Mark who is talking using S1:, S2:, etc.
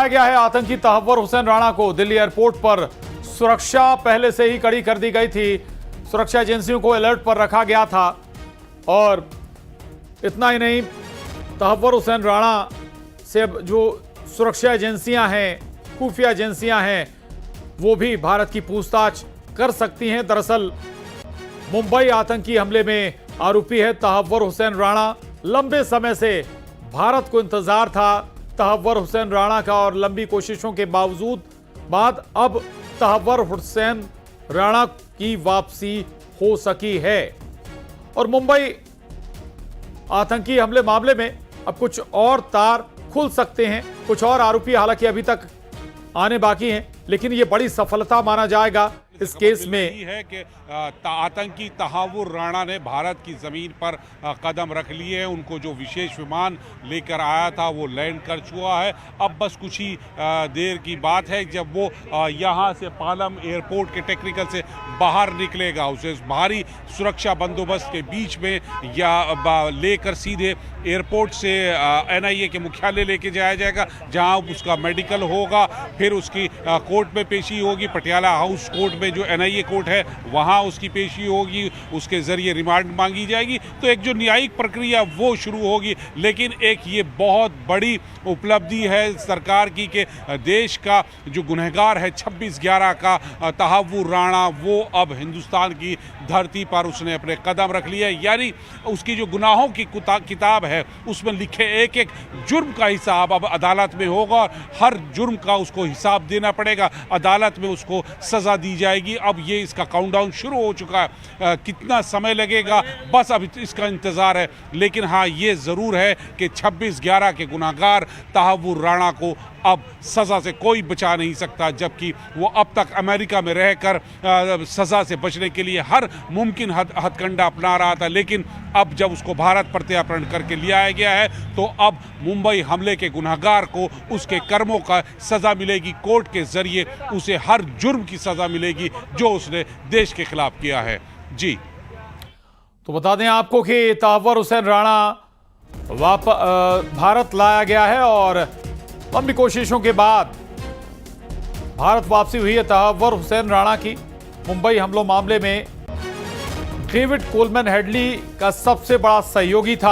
S1: गया है आतंकी तहव्वुर हुसैन राणा को। दिल्ली एयरपोर्ट पर सुरक्षा पहले से ही कड़ी कर दी गई थी। सुरक्षा एजेंसियों को अलर्ट पर रखा गया था और इतना ही नहीं, तहव्वुर हुसैन राणा से जो सुरक्षा एजेंसियां हैं, खुफिया एजेंसियां हैं, वो भी भारत की पूछताछ कर सकती हैं। दरअसल मुंबई आतंकी हमले में आरोपी है तहव्वुर हुसैन राणा। लंबे समय से भारत को इंतजार था तहव्वुर हुसैन राणा का और लंबी कोशिशों के बाद अब तहव्वुर हुसैन राणा की वापसी हो सकी है। और मुंबई आतंकी हमले मामले में अब कुछ और तार खुल सकते हैं। कुछ और आरोपी हालांकि अभी तक आने बाकी हैं, लेकिन यह बड़ी सफलता माना जाएगा इस केस में।
S2: है कि आतंकी तहव्वुर राणा ने भारत की जमीन पर कदम रख लिए हैं। उनको जो विशेष विमान लेकर आया था वो लैंड कर चुका है। अब बस कुछ ही देर की बात है जब वो यहाँ से पालम एयरपोर्ट के टेक्निकल से बाहर निकलेगा। उसे भारी सुरक्षा बंदोबस्त के बीच में या लेकर सीधे एयरपोर्ट से NIA के मुख्यालय लेके जाया जाएगा, जहाँ उसका मेडिकल होगा। फिर उसकी कोर्ट में पेशी होगी, पटियाला हाउस कोर्ट में जो NIA कोर्ट है वहाँ उसकी पेशी होगी। उसके जरिए रिमांड मांगी जाएगी। तो एक जो न्यायिक प्रक्रिया वो शुरू होगी। लेकिन एक ये बहुत बड़ी उपलब्धि है सरकार की कि देश का जो गुनहगार है 26/11 का तहव्वुर राणा, वो अब हिंदुस्तान की धरती पर उसने अपने कदम रख लिए। यानी उसकी जो गुनाहों की किताब है उसमें लिखे एक एक जुर्म का हिसाब अब अदालत में होगा और हर जुर्म का उसको हिसाब देना पड़ेगा। अदालत में उसको सज़ा दी जाएगी। अब ये इसका काउंटडाउन शुरू हो चुका है। कितना समय लगेगा बस अब इसका इंतज़ार है। लेकिन हाँ, ये ज़रूर है कि 26/11 के गुनहगार तहव्वुर राणा को अब सज़ा से कोई बचा नहीं सकता, जबकि वो अब तक अमेरिका में रहकर सज़ा से बचने के लिए हर मुमकिन हथकंडा अपना रहा था। लेकिन अब जब उसको भारत प्रत्यार्पण करके लिया गया है तो अब मुंबई हमले के गुनहगार को उसके कर्मों का सज़ा मिलेगी। कोर्ट के ज़रिए उसे हर जुर्म की सज़ा मिलेगी जो उसने देश के खिलाफ किया है। जी,
S1: तो बता दें आपको कि तहव्वुर हुसैन राणा भारत लाया गया है और लंबी कोशिशों के बाद भारत वापसी हुई है तहव्वुर हुसैन राणा की। मुंबई हमलों मामले में डेविड कोलमैन हेडली का सबसे बड़ा सहयोगी था।